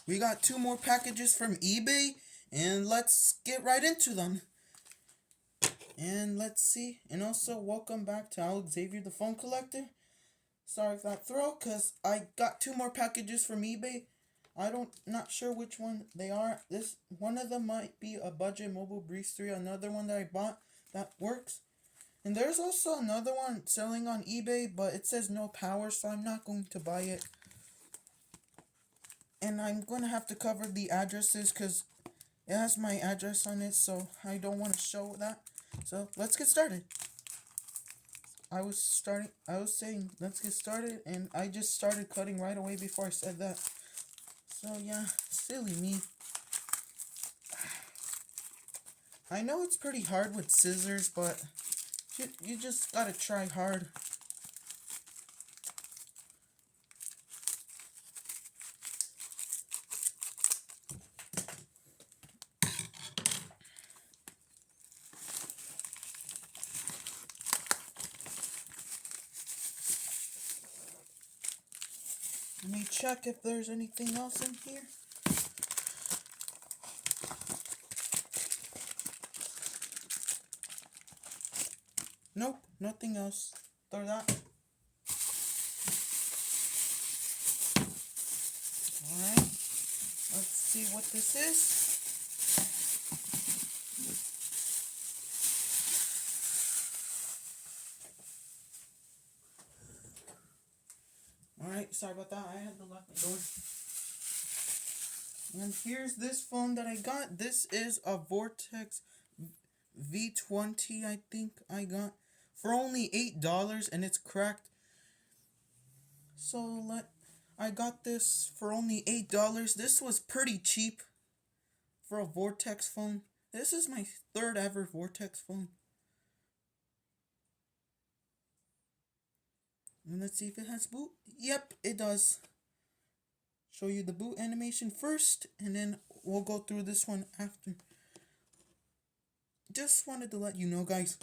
We got 2 more packages from eBay, and let's get right into them. And let's see. And also, welcome back to Alex Xavier, the phone collector. Sorry for that throw, because I got 2 more packages from eBay. Not sure which one they are. This one of them might be a budget mobile Breeze 3. Another one that I bought that works. And there's also another one selling on eBay, but it says no power, so I'm not going to buy it. And I'm going to have to cover the addresses because it has my address on it, so I don't want to show that. So let's get started. I was saying let's get started, and I just started cutting right away before I said that. So yeah, silly me. I know it's pretty hard with scissors, but you just gotta try hard. Let me check if there's anything else in here. Nope, nothing else. Throw that. Alright, let's see what this is. Alright, sorry about that. I had to lock the door. And here's this phone that I got. This is a Vortex V20, I think I got for only $8, and it's cracked. So I got this for only $8. This was pretty cheap for a Vortex phone. This is my 3rd ever Vortex phone. And let's see if it has boot. Yep, it does. Show you the boot animation first, and then we'll go through this one after. Just wanted to let you know, guys.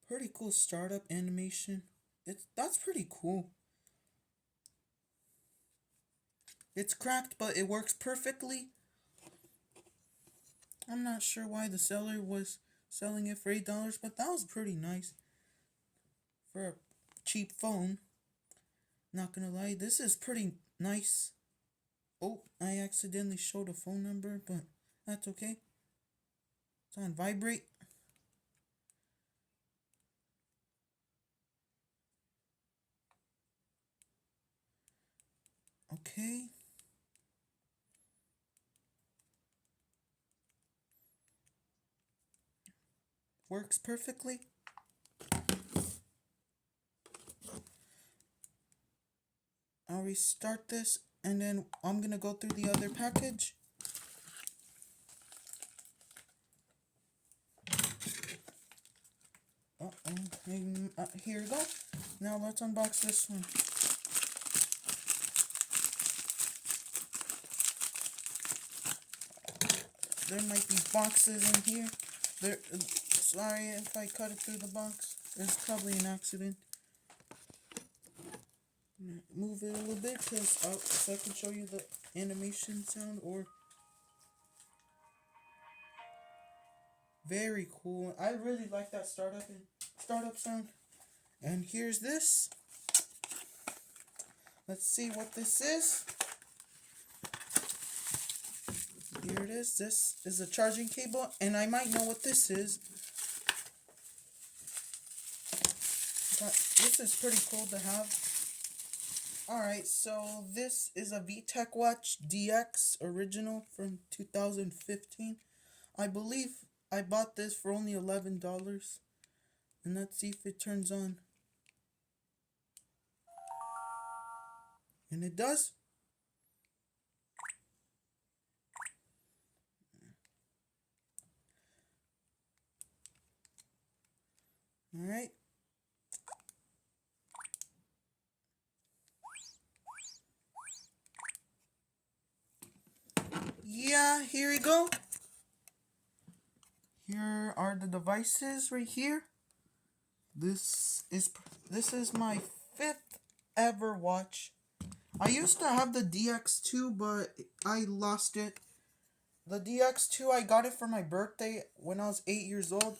Pretty cool startup animation. That's pretty cool. It's cracked, but it works perfectly. I'm not sure why the seller was selling it for $8, but that was pretty nice for a cheap phone. Not gonna lie, this is pretty nice. Oh, I accidentally showed a phone number, but that's okay. It's on vibrate. Okay. Works perfectly. I'll restart this, and then I'm gonna go through the other package. Here we go. Now let's unbox this one. There might be boxes in here. Sorry if I cut it through the box. It's probably an accident. Move it a little bit so I can show you the animation sound. Or very cool. I really like that startup sound. And here's this. Let's see what this is. Here it is. This is a charging cable, and I might know what this is. But this is pretty cool to have. Alright, so this is a VTech Watch DX original from 2015. I believe I bought this for only $11. And let's see if it turns on. And it does. Alright. Yeah, here we go. are the devices right here. This is my fifth ever watch. I used to have the DX2, but I lost it. The DX2, I got it for my birthday when I was 8 years old,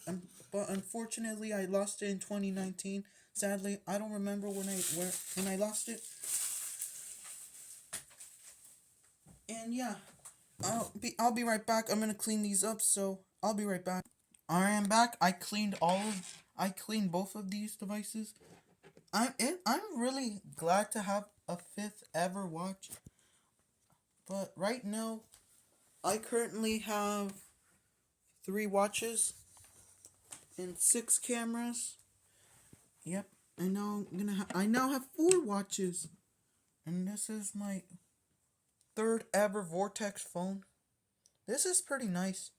but unfortunately I lost it in 2019. Sadly, I don't remember when I lost it. And yeah, I'll be right back. I'm gonna clean these up, so I'll be right back. I am back. I cleaned both of these devices. I'm really glad to have a fifth ever watch. But right now, I currently have 3 watches and 6 cameras. Yep. And now I now have 4 watches. And this is my 3rd ever Vortex phone. This is pretty nice.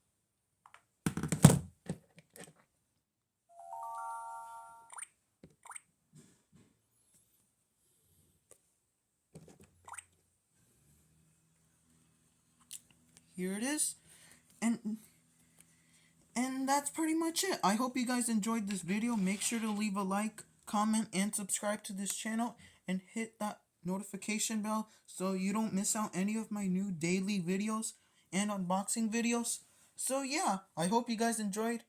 Here it is. And that's pretty much it. I hope you guys enjoyed this video. Make sure to leave a like, comment, and subscribe to this channel. And hit that notification bell so you don't miss out any of my new daily videos and unboxing videos. So yeah, I hope you guys enjoyed.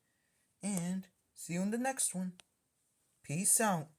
And see you in the next one. Peace out.